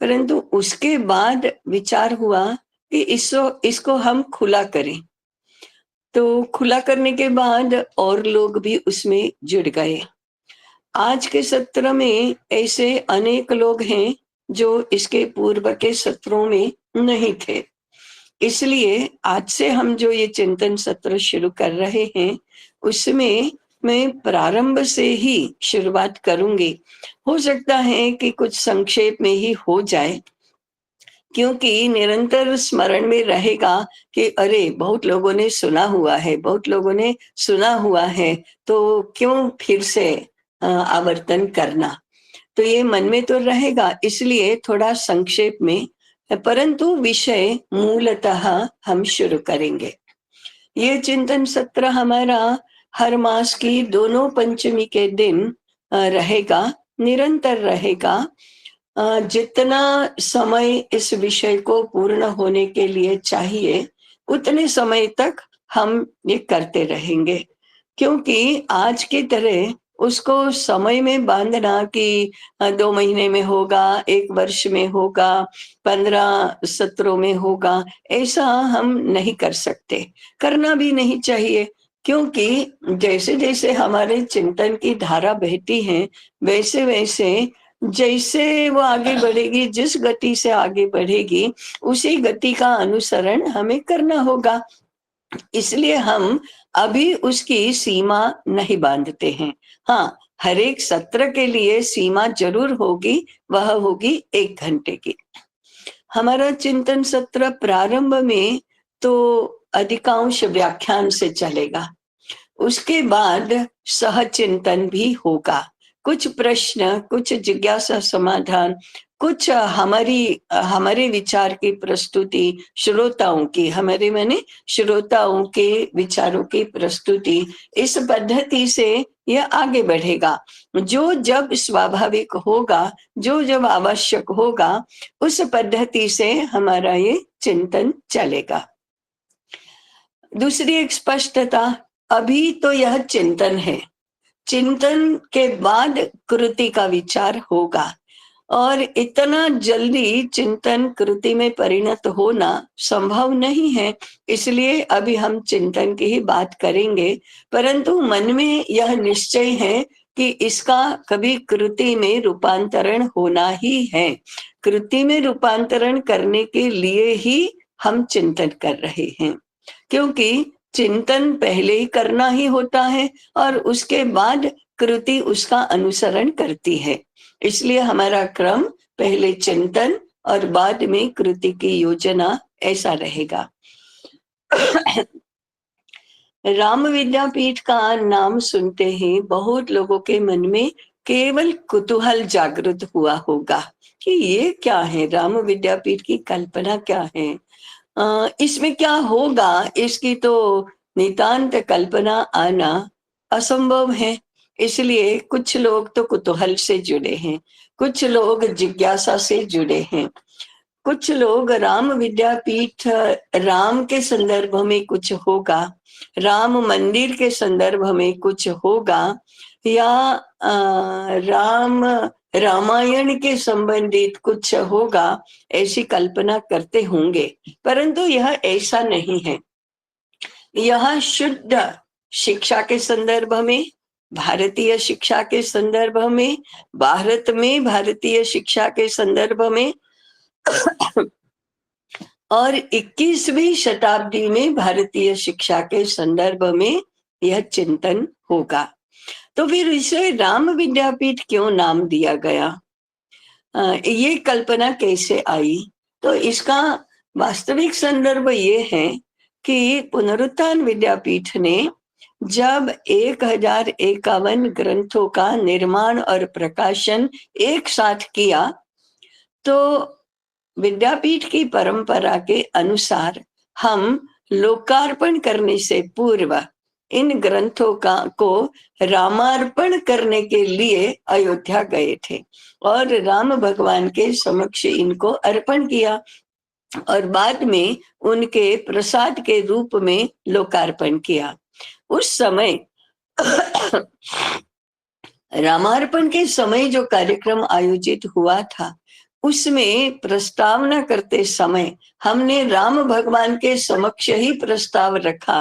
परंतु उसके बाद विचार हुआ कि इसको हम खुला करें। तो खुला करने के बाद और लोग भी उसमें जुड़ गए। आज के सत्र में ऐसे अनेक लोग हैं जो इसके पूर्व के सत्रों में नहीं थे। इसलिए आज से हम जो ये चिंतन सत्र शुरू कर रहे हैं, उसमें मैं प्रारंभ से ही शुरुआत करूंगी। हो सकता है कि कुछ संक्षेप में ही हो जाए, क्योंकि निरंतर स्मरण में रहेगा कि अरे बहुत लोगों ने सुना हुआ है, बहुत लोगों ने सुना हुआ है, तो क्यों फिर से आवर्तन करना। तो ये मन में तो रहेगा, इसलिए थोड़ा संक्षेप में, परंतु विषय मूलतः हम शुरू करेंगे। ये चिंतन सत्र हमारा हर मास की दोनों पंचमी के दिन रहेगा, निरंतर रहेगा। जितना समय इस विषय को पूर्ण होने के लिए चाहिए, उतने समय तक हम ये करते रहेंगे। क्योंकि आज की तरह उसको समय में बांधना कि 2 महीने में होगा, 1 वर्ष में होगा, 15 सत्रों में होगा, ऐसा हम नहीं कर सकते, करना भी नहीं चाहिए। क्योंकि जैसे-जैसे हमारे चिंतन की धारा बहती है, वैसे-वैसे जैसे वो आगे बढ़ेगी, जिस गति से आगे बढ़ेगी, उसी गति का अनुसरण हमें करना होगा। इसलिए हम अभी उसकी सीमा नहीं बांधते हैं। हाँ, हर एक सत्र के लिए सीमा जरूर होगी, वह होगी 1 घंटे की। हमारा चिंतन सत्र प्रारंभ में तो अधिकांश व्याख्यान से चलेगा। उसके बाद सहचिंतन भी होगा। कुछ प्रश्न, कुछ जिज्ञासा समाधान, कुछ हमारे विचार की प्रस्तुति, श्रोताओं की, हमारे माने श्रोताओं के विचारों की प्रस्तुति, इस पद्धति से यह आगे बढ़ेगा। जो जब स्वाभाविक होगा, जो जब आवश्यक होगा, उस पद्धति से हमारा ये चिंतन चलेगा। दूसरी एक स्पष्टता, अभी तो यह चिंतन है। चिंतन के बाद कृति का विचार होगा, और इतना जल्दी चिंतन कृति में परिणत होना संभव नहीं है। इसलिए अभी हम चिंतन की ही बात करेंगे, परंतु मन में यह निश्चय है कि इसका कभी कृति में रूपांतरण होना ही है। कृति में रूपांतरण करने के लिए ही हम चिंतन कर रहे हैं, क्योंकि चिंतन पहले ही करना ही होता है और उसके बाद कृति उसका अनुसरण करती है। इसलिए हमारा क्रम पहले चिंतन और बाद में कृति की योजना, ऐसा रहेगा। राम विद्यापीठ का नाम सुनते ही बहुत लोगों के मन में केवल कुतूहल जागृत हुआ होगा कि ये क्या है, राम विद्यापीठ की कल्पना क्या है, इसमें क्या होगा, इसकी तो नितांत कल्पना आना असंभव है। इसलिए कुछ लोग तो कुतूहल से जुड़े हैं, कुछ लोग जिज्ञासा से जुड़े हैं, कुछ लोग राम विद्यापीठ, राम के संदर्भ में कुछ होगा, राम मंदिर के संदर्भ में कुछ होगा, या राम रामायण के संबंधित कुछ होगा, ऐसी कल्पना करते होंगे। परंतु यह ऐसा नहीं है। यह शुद्ध शिक्षा के संदर्भ में, भारतीय शिक्षा के संदर्भ में, भारत में भारतीय शिक्षा के संदर्भ में और 21वीं शताब्दी में भारतीय शिक्षा के संदर्भ में यह चिंतन होगा। तो फिर इसे राम विद्यापीठ क्यों नाम दिया गया, ये कल्पना कैसे आई? तो इसका वास्तविक संदर्भ ये है कि पुनरुत्थान विद्यापीठ ने जब 1051 ग्रंथों का निर्माण और प्रकाशन एक साथ किया, तो विद्यापीठ की परंपरा के अनुसार हम लोकार्पण करने से पूर्व इन ग्रंथों को रामार्पण करने के लिए अयोध्या गए थे और राम भगवान के समक्ष इनको अर्पण किया और बाद में उनके प्रसाद के रूप में लोकार्पण किया। उस समय रामार्पण के समय जो कार्यक्रम आयोजित हुआ था, उसमें प्रस्तावना करते समय हमने राम भगवान के समक्ष ही प्रस्ताव रखा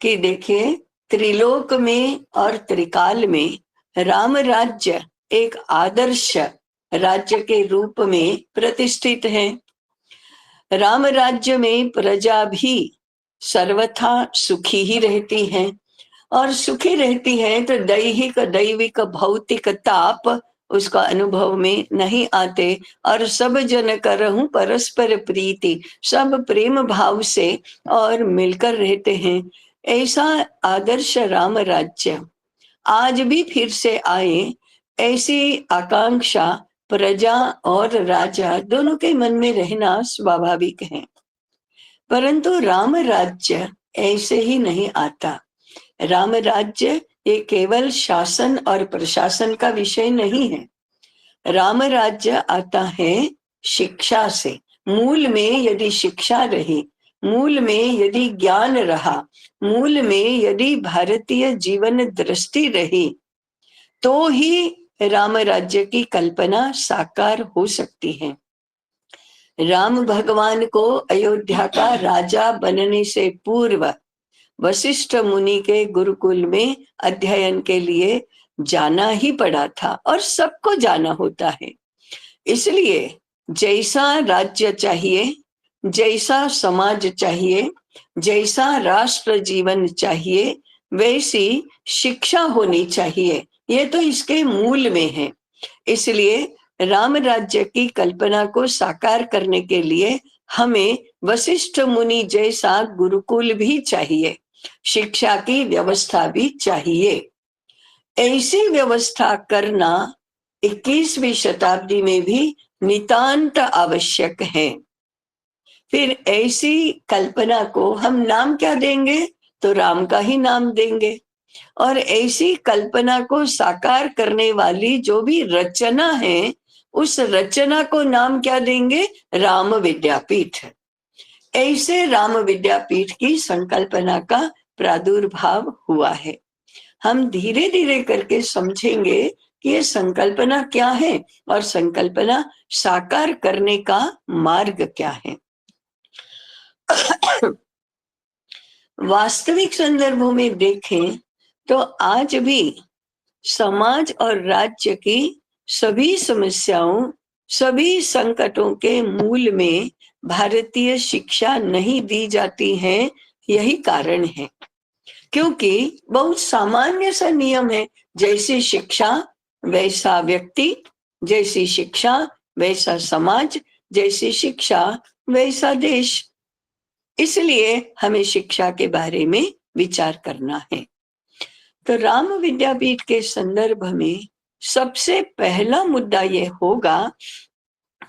कि देखिए, त्रिलोक में और त्रिकाल में राम राज्य एक आदर्श राज्य के रूप में प्रतिष्ठित है। राम राज्य में प्रजा भी सर्वथा सुखी ही रहती है, और सुखी रहती है तो दैहिक दैविक भौतिक ताप उसका अनुभव में नहीं आते, और सब जन करहूं परस्पर प्रीति, सब प्रेम भाव से और मिलकर रहते हैं। ऐसा आदर्श राम राज्य आज भी फिर से आए, ऐसी आकांक्षा प्रजा और राजा दोनों के मन में रहना स्वाभाविक है। परंतु राम राज्य ऐसे ही नहीं आता। राम राज्य ये केवल शासन और प्रशासन का विषय नहीं है। राम राज्य आता है शिक्षा से। मूल में यदि शिक्षा रही, मूल में यदि ज्ञान रहा, मूल में यदि भारतीय जीवन दृष्टि रही, तो ही राम राज्य की कल्पना साकार हो सकती है। राम भगवान को अयोध्या का राजा बनने से पूर्व वशिष्ठ मुनि के गुरुकुल में अध्ययन के लिए जाना ही पड़ा था, और सबको जाना होता है। इसलिए जैसा राज्य चाहिए, जैसा समाज चाहिए, जैसा राष्ट्र जीवन चाहिए, वैसी शिक्षा होनी चाहिए। ये तो इसके मूल में है। इसलिए राम राज्य की कल्पना को साकार करने के लिए हमें वशिष्ठ मुनि जैसा गुरुकुल भी चाहिए, शिक्षा की व्यवस्था भी चाहिए। ऐसी व्यवस्था करना 21वीं शताब्दी में भी नितांत आवश्यक है। फिर ऐसी कल्पना को हम नाम क्या देंगे? तो राम का ही नाम देंगे। और ऐसी कल्पना को साकार करने वाली जो भी रचना है, उस रचना को नाम क्या देंगे? राम विद्यापीठ। ऐसे राम विद्यापीठ की संकल्पना का प्रादुर्भाव हुआ है। हम धीरे धीरे करके समझेंगे कि ये संकल्पना क्या है और संकल्पना साकार करने का मार्ग क्या है। वास्तविक संदर्भों में देखें तो आज भी समाज और राज्य की सभी समस्याओं, सभी संकटों के मूल में भारतीय शिक्षा नहीं दी जाती है। यही कारण है, क्योंकि बहुत सामान्य सा नियम है, जैसी शिक्षा वैसा व्यक्ति, जैसी शिक्षा वैसा समाज, जैसी शिक्षा वैसा देश। इसलिए हमें शिक्षा के बारे में विचार करना है। तो राम विद्यापीठ के संदर्भ में सबसे पहला मुद्दा यह होगा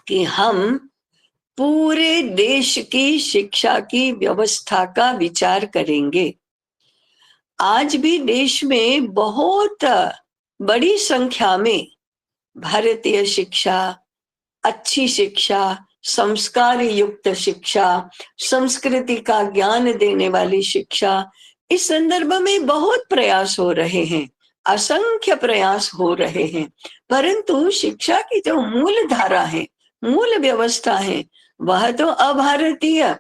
कि हम पूरे देश की शिक्षा की व्यवस्था का विचार करेंगे। आज भी देश में बहुत बड़ी संख्या में भारतीय शिक्षा, अच्छी शिक्षा, संस्कार युक्त शिक्षा, संस्कृति का ज्ञान देने वाली शिक्षा, इस संदर्भ में बहुत प्रयास हो रहे हैं, असंख्य प्रयास हो रहे हैं। परंतु शिक्षा की जो मूल धारा है, मूल व्यवस्था है, वह तो अभारतीय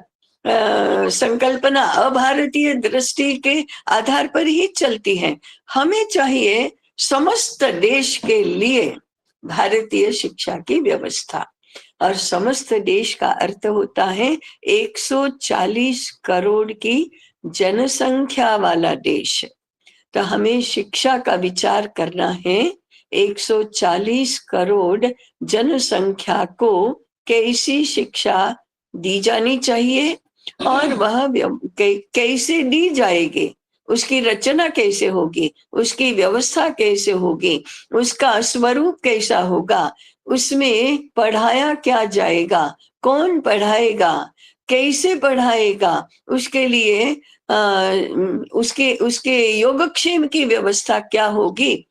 संकल्पना, अभारतीय दृष्टि के आधार पर ही चलती है। हमें चाहिए समस्त देश के लिए भारतीय शिक्षा की व्यवस्था, और समस्त देश का अर्थ होता है 140 करोड़ की जनसंख्या वाला देश। तो हमें शिक्षा का विचार करना है 140 करोड़ जनसंख्या को कैसी शिक्षा दी जानी चाहिए, और वह कैसे दी जाएगी, उसकी रचना कैसे होगी, उसकी व्यवस्था कैसे होगी, उसका स्वरूप कैसा होगा, उसमें पढ़ाया क्या जाएगा, कौन पढ़ाएगा, कैसे पढ़ाएगा, उसके लिए उसके योगक्षेम की व्यवस्था क्या होगी।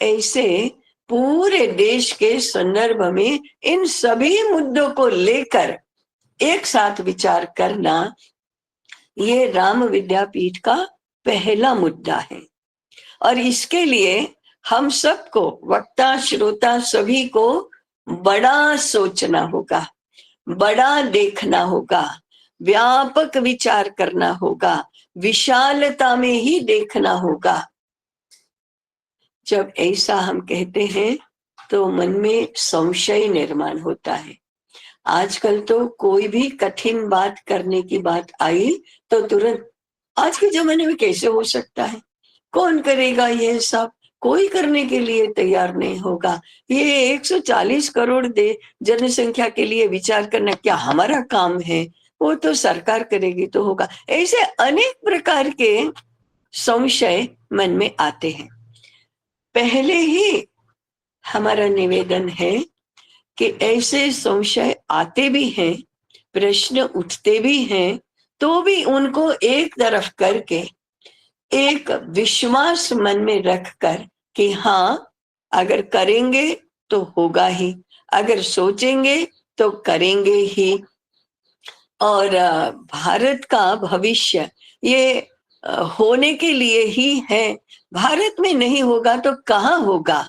ऐसे पूरे देश के संदर्भ में इन सभी मुद्दों को लेकर एक साथ विचार करना, ये राम विद्यापीठ का पहला मुद्दा है। और इसके लिए हम सबको, वक्ता श्रोता सभी को बड़ा सोचना होगा, बड़ा देखना होगा, व्यापक विचार करना होगा, विशालता में ही देखना होगा। जब ऐसा हम कहते हैं तो मन में संशय निर्माण होता है। आजकल तो कोई भी कठिन बात करने की बात आई तो तुरंत आज के जमाने में कैसे हो सकता है, कौन करेगा ये सब, कोई करने के लिए तैयार नहीं होगा। ये 140 करोड़ दे जनसंख्या के लिए विचार करना क्या हमारा काम है, वो तो सरकार करेगी तो होगा। ऐसे अनेक प्रकार के संशय मन में आते हैं। पहले ही हमारा निवेदन है कि ऐसे संशय आते भी हैं, प्रश्न उठते भी हैं, तो भी उनको एक तरफ करके एक विश्वास मन में रखकर कि हाँ, अगर करेंगे तो होगा ही, अगर सोचेंगे तो करेंगे ही। और भारत का भविष्य ये होने के लिए ही है। भारत में नहीं होगा तो कहाँ होगा,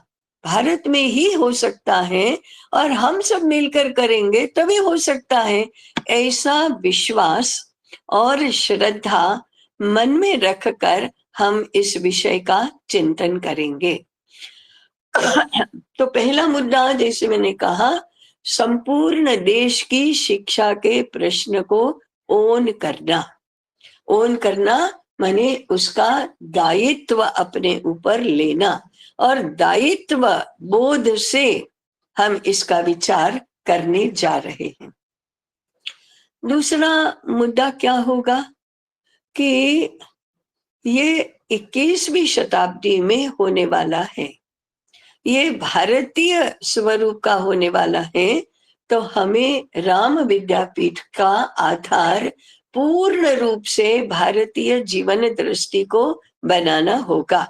भारत में ही हो सकता है, और हम सब मिलकर करेंगे तभी हो सकता है। ऐसा विश्वास और श्रद्धा मन में रखकर हम इस विषय का चिंतन करेंगे। तो पहला मुद्दा, जैसे मैंने कहा, संपूर्ण देश की शिक्षा के प्रश्न को ओन करना। ओन करना माने उसका दायित्व अपने ऊपर लेना, और दायित्व बोध से हम इसका विचार करने जा रहे हैं। दूसरा मुद्दा क्या होगा कि ये 21वीं शताब्दी में होने वाला है, ये भारतीय स्वरूप का होने वाला है, तो हमें राम विद्यापीठ का आधार पूर्ण रूप से भारतीय जीवन दृष्टि को बनाना होगा।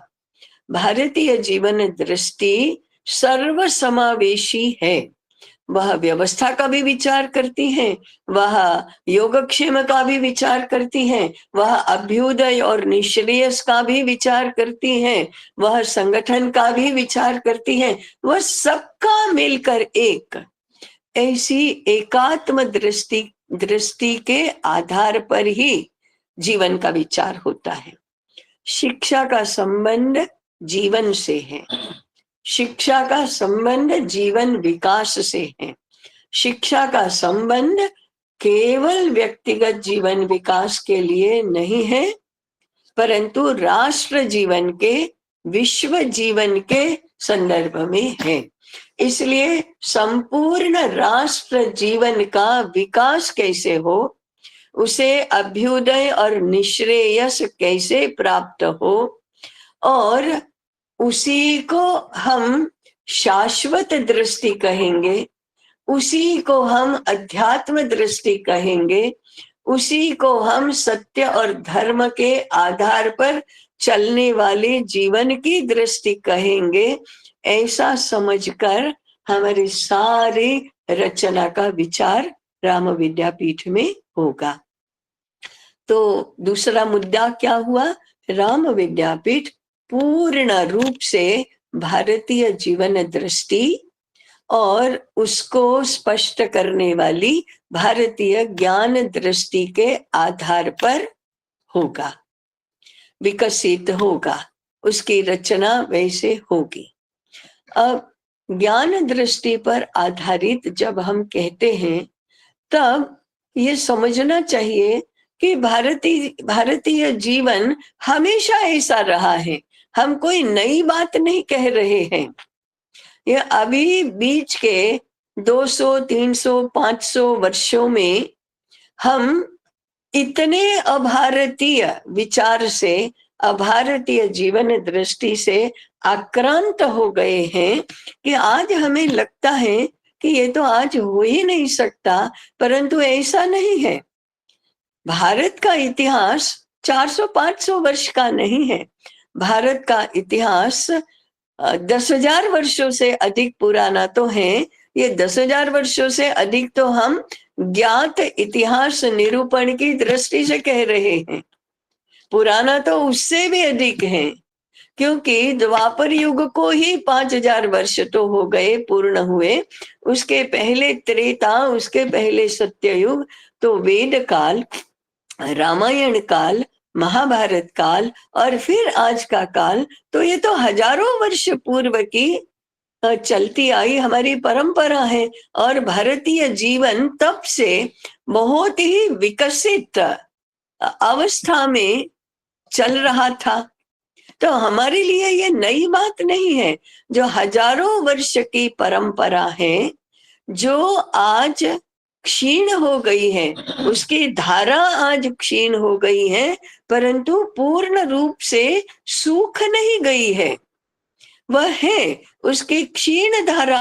भारतीय जीवन दृष्टि सर्वसमावेशी है, वह व्यवस्था का भी विचार करती है, वह योगक्षेम का भी विचार करती है, वह अभ्युदय और निश्रेयस का भी विचार करती है, वह संगठन का भी विचार करती है, वह सबका मिलकर एक ऐसी एकात्म दृष्टि के आधार पर ही जीवन का विचार होता है। शिक्षा का संबंध जीवन से है, शिक्षा का संबंध जीवन विकास से है, शिक्षा का संबंध केवल व्यक्तिगत जीवन विकास के लिए नहीं है, परंतु राष्ट्र जीवन के, विश्व जीवन के संदर्भ में है। इसलिए संपूर्ण राष्ट्र जीवन का विकास कैसे हो, उसे अभ्युदय और निश्रेयस कैसे प्राप्त हो, और उसी को हम शाश्वत दृष्टि कहेंगे, उसी को हम अध्यात्म दृष्टि कहेंगे, उसी को हम सत्य और धर्म के आधार पर चलने वाले जीवन की दृष्टि कहेंगे। ऐसा समझकर हमारी सारी रचना का विचार राम विद्यापीठ में होगा। तो दूसरा मुद्दा क्या हुआ, राम विद्यापीठ पूर्ण रूप से भारतीय जीवन दृष्टि और उसको स्पष्ट करने वाली भारतीय ज्ञान दृष्टि के आधार पर होगा, विकसित होगा, उसकी रचना वैसे होगी। अब ज्ञान दृष्टि पर आधारित जब हम कहते हैं, तब ये समझना चाहिए कि भारतीय जीवन हमेशा ऐसा रहा है, हम कोई नई बात नहीं कह रहे हैं। ये अभी बीच के 200, 300, 500 वर्षों में हम इतने अभारतीय विचार से, अभारतीय जीवन दृष्टि से आक्रांत हो गए हैं कि आज हमें लगता है कि ये तो आज हो ही नहीं सकता, परंतु ऐसा नहीं है। भारत का इतिहास 400-500 वर्ष का नहीं है, भारत का इतिहास 10,000 वर्षों से अधिक पुराना तो है। ये 10,000 वर्षों से अधिक तो हम ज्ञात इतिहास निरूपण की दृष्टि से कह रहे हैं, पुराना तो उससे भी अधिक है, क्योंकि द्वापर युग को ही 5000 वर्ष तो हो गए, पूर्ण हुए। उसके पहले त्रेता, उसके पहले सत्ययुग, तो वेद काल, रामायण काल, महाभारत काल और फिर आज का काल, तो ये तो हजारों वर्ष पूर्व की चलती आई हमारी परंपरा है। और भारतीय जीवन तब से बहुत ही विकसित अवस्था में चल रहा था। तो हमारे लिए ये नई बात नहीं है। जो हजारों वर्ष की परंपरा है, जो आज क्षीण हो गई है, उसकी धारा आज क्षीण हो गई है, परंतु पूर्ण रूप से सूख नहीं गई है। वह है, उसकी क्षीण धारा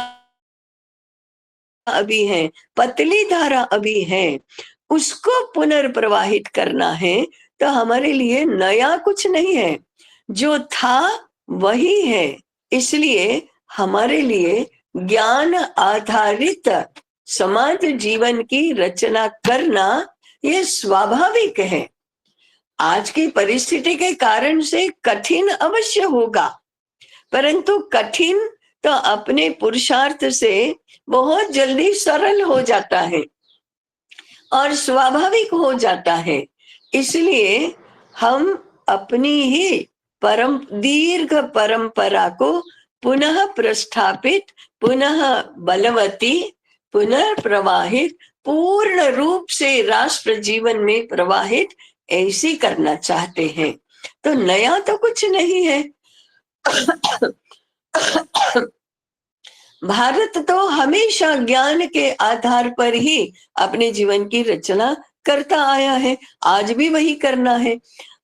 अभी है, पतली धारा अभी है, उसको पुनर्प्रवाहित करना है। तो हमारे लिए नया कुछ नहीं है, जो था वही है। इसलिए हमारे लिए ज्ञान आधारित समाज जीवन की रचना करना ये स्वाभाविक है। आज की परिस्थिति के कारण से कठिन अवश्य होगा, परंतु कठिन तो अपने पुरुषार्थ से बहुत जल्दी सरल हो जाता है और स्वाभाविक हो जाता है। इसलिए हम अपनी ही दीर्घ परंपरा को पुनः प्रस्थापित, पुनः बलवती, पुनः प्रवाहित, पूर्ण रूप से राष्ट्र जीवन में प्रवाहित ऐसी करना चाहते हैं। तो नया तो कुछ नहीं है। भारत तो हमेशा ज्ञान के आधार पर ही अपने जीवन की रचना करता आया है, आज भी वही करना है।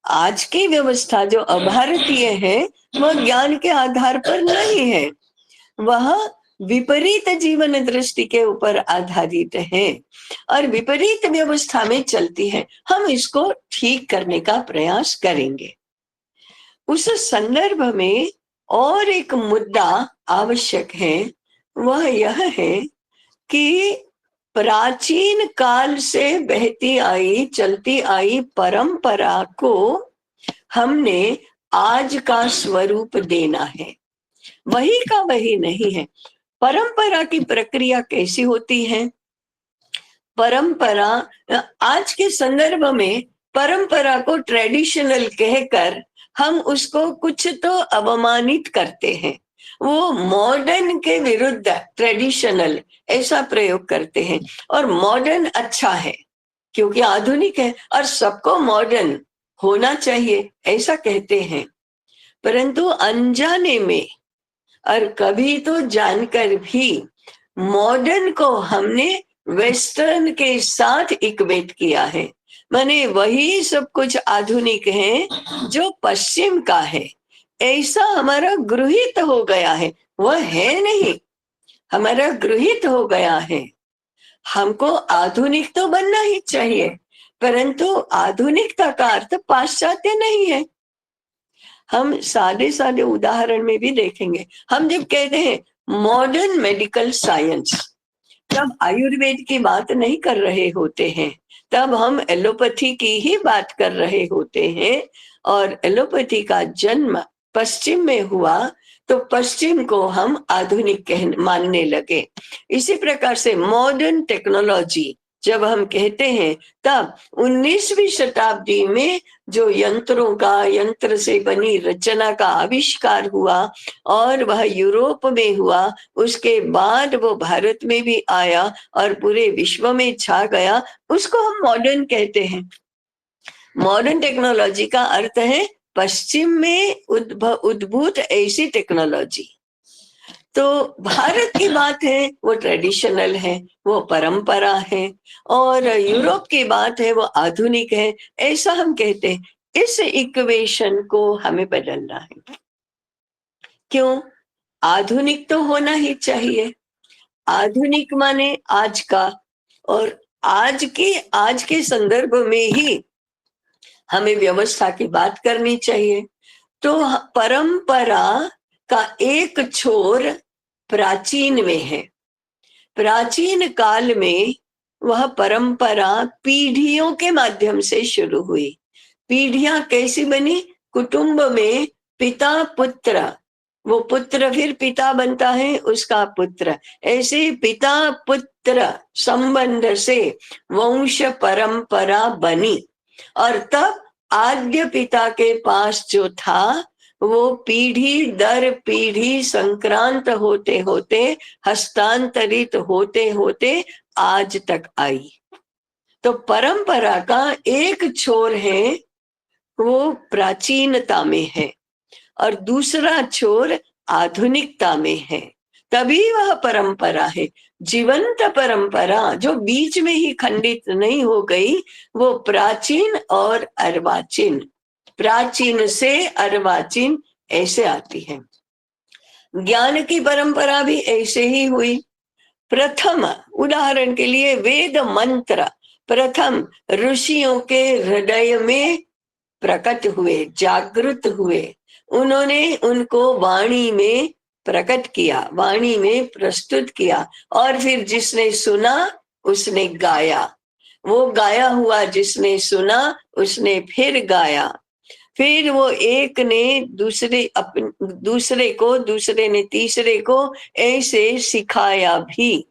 आज की व्यवस्था जो अभारतीय है, वह ज्ञान के आधार पर नहीं है, वह विपरीत जीवन दृष्टि के ऊपर आधारित है और विपरीत व्यवस्था में चलती है। हम इसको ठीक करने का प्रयास करेंगे। उस संदर्भ में और एक मुद्दा आवश्यक है, वह यह है कि प्राचीन काल से बहती आई, चलती आई परंपरा को हमने आज का स्वरूप देना है। वही का वही नहीं है। परंपरा की प्रक्रिया कैसी होती है? परंपरा, आज के संदर्भ में परंपरा को ट्रेडिशनल कहकर हम उसको कुछ तो अवमानित करते हैं। वो मॉडर्न के विरुद्ध ट्रेडिशनल ऐसा प्रयोग करते हैं। और मॉडर्न अच्छा है क्योंकि आधुनिक है और सबको मॉडर्न होना चाहिए ऐसा कहते हैं। परंतु अनजाने में और कभी तो जानकर भी मॉडर्न को हमने वेस्टर्न के साथ इक्वेट किया है। माने वही सब कुछ आधुनिक है जो पश्चिम का है, ऐसा हमारा गृहित हो गया है। वह है नहीं, हमारा गृहित हो गया है। हमको आधुनिक तो बनना ही चाहिए, परंतु आधुनिकता का अर्थ पाश्चात्य नहीं है। हम सादे सादे उदाहरण में भी देखेंगे। हम जब कहते हैं मॉडर्न मेडिकल साइंस, तब आयुर्वेद की बात नहीं कर रहे होते हैं, तब हम एलोपैथी की ही बात कर रहे होते हैं। और एलोपैथी का जन्म पश्चिम में हुआ, तो पश्चिम को हम आधुनिक मानने लगे। इसी प्रकार से मॉडर्न टेक्नोलॉजी जब हम कहते हैं, तब 19वीं शताब्दी में जो यंत्र से बनी रचना का आविष्कार हुआ और वह यूरोप में हुआ, उसके बाद वो भारत में भी आया और पूरे विश्व में छा गया, उसको हम मॉडर्न कहते हैं। मॉडर्न टेक्नोलॉजी का अर्थ है पश्चिम में उद्भूत ऐसी टेक्नोलॉजी। तो भारत की बात है वो ट्रेडिशनल है, वो परंपरा है, और यूरोप की बात है वो आधुनिक है, ऐसा हम कहते हैं। इस इक्वेशन को हमें बदलना है। क्यों? आधुनिक तो होना ही चाहिए। आधुनिक माने आज का, और आज के संदर्भ में ही हमें व्यवस्था की बात करनी चाहिए। तो परंपरा का एक छोर प्राचीन में है। प्राचीन काल में वह परंपरा पीढ़ियों के माध्यम से शुरू हुई। पीढ़ियां कैसी बनी? कुटुंब में पिता पुत्र, वो पुत्र फिर पिता बनता है, उसका पुत्र, ऐसे पिता पुत्र संबंध से वंश परंपरा बनी। और तब आद्य पिता के पास जो था वो पीढ़ी दर पीढ़ी संक्रांत होते होते, हस्तांतरित होते होते आज तक आई। तो परंपरा का एक छोर है वो प्राचीनता में है और दूसरा छोर आधुनिकता में है, तभी वह परंपरा है। जीवंत परंपरा जो बीच में ही खंडित नहीं हो गई, वो प्राचीन और अर्वाचीन, प्राचीन से अर्वाचीन ऐसे आती है। ज्ञान की परंपरा भी ऐसे ही हुई। प्रथम उदाहरण के लिए वेद मंत्र प्रथम ऋषियों के हृदय में प्रकट हुए, जागृत हुए, उन्होंने उनको वाणी में प्रकट किया, वाणी में प्रस्तुत किया, और फिर जिसने सुना उसने गाया, वो गाया हुआ जिसने सुना उसने फिर गाया, फिर वो एक ने दूसरे को, दूसरे ने तीसरे को ऐसे सिखाया भी।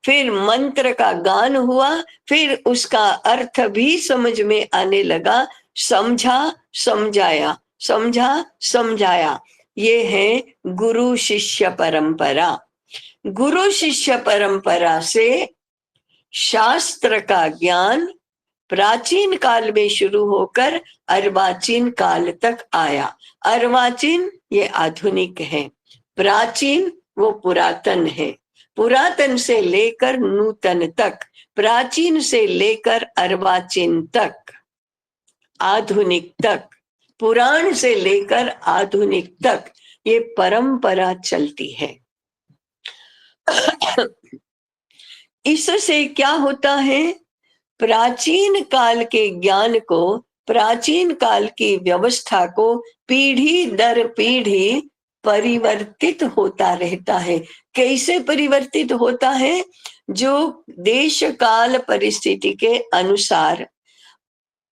फिर मंत्र का गान हुआ, फिर उसका अर्थ भी समझ में आने लगा, समझा समझाया, समझा समझाया। ये है गुरु शिष्य परंपरा। गुरु शिष्य परंपरा से शास्त्र का ज्ञान प्राचीन काल में शुरू होकर अर्वाचीन काल तक आया। अर्वाचीन ये आधुनिक है, प्राचीन वो पुरातन है, पुरातन से लेकर नूतन तक, प्राचीन से लेकर अर्वाचीन तक, आधुनिक तक, पुराण से लेकर आधुनिक तक ये परंपरा चलती है। इससे क्या होता है, प्राचीन काल के ज्ञान को, प्राचीन काल की व्यवस्था को पीढ़ी दर पीढ़ी परिवर्तित होता रहता है। कैसे परिवर्तित होता है? जो देश काल परिस्थिति के अनुसार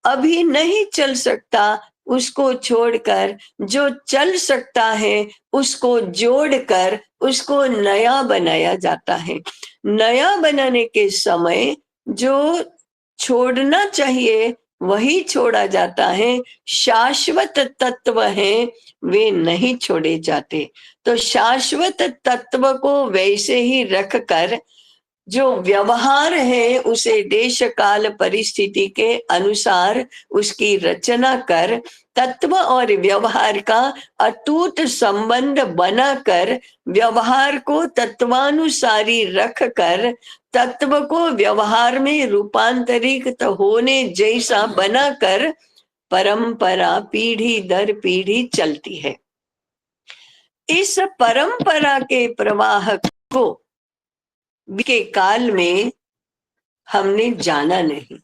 अभी नहीं चल सकता उसको छोड़कर जो चल सकता है उसको जोड़कर उसको नया बनाया जाता है। नया बनाने के समय जो छोड़ना चाहिए वही छोड़ा जाता है, शाश्वत तत्व हैं वे नहीं छोड़े जाते। तो शाश्वत तत्व को वैसे ही रखकर जो व्यवहार है उसे देश काल परिस्थिति के अनुसार उसकी रचना कर तत्व और व्यवहार का अटूट संबंध बनाकर, व्यवहार को तत्वानुसारी रखकर तत्व को व्यवहार में रूपांतरित होने जैसा बनाकर परंपरा पीढ़ी दर पीढ़ी चलती है। इस परंपरा के प्रवाह को के काल में हमने जाना नहीं,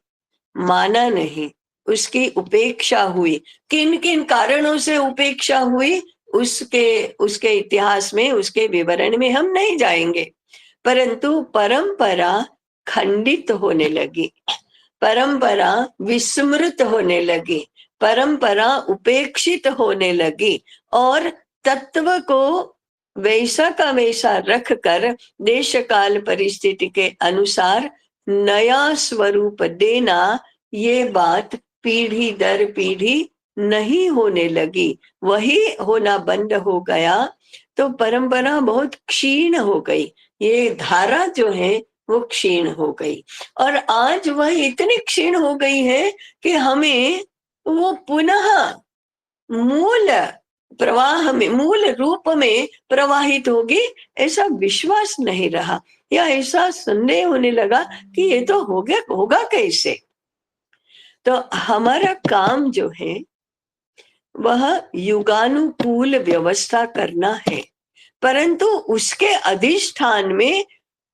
माना नहीं, उसकी उपेक्षा हुई। किन किन कारणों से उपेक्षा हुई उसके इतिहास में, उसके विवरण में हम नहीं जाएंगे, परंतु परंपरा खंडित होने लगी, परंपरा विस्मृत होने लगी, परंपरा उपेक्षित होने लगी और तत्व को वैसा का वैसा रखकर देश काल परिस्थिति के अनुसार नया स्वरूप देना, ये बात पीढ़ी दर पीढ़ी नहीं होने लगी, वही होना बंद हो गया। तो परंपरा बहुत क्षीण हो गई, ये धारा जो है वो क्षीण हो गई और आज वह इतनी क्षीण हो गई है कि हमें वो पुनः मूल प्रवाह में, मूल रूप में प्रवाहित होगी ऐसा विश्वास नहीं रहा, या ऐसा संदेह होने लगा कि ये तो हो गया, होगा कैसे। तो हमारा काम जो है वह युगानुकूल व्यवस्था करना है, परंतु उसके अधिष्ठान में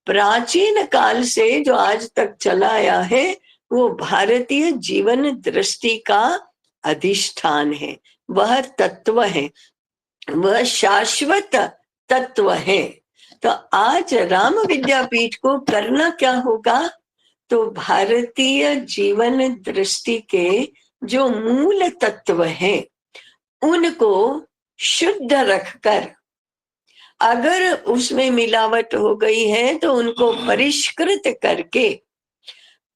प्राचीन काल से जो आज तक चला आया है वो भारतीय जीवन दृष्टि का अधिष्ठान है, वह तत्व है, वह शाश्वत तत्व है। तो आज राम विद्यापीठ को करना क्या होगा? तो भारतीय जीवन दृष्टि के जो मूल तत्व हैं उनको शुद्ध रखकर, अगर उसमें मिलावट हो गई है तो उनको परिष्कृत करके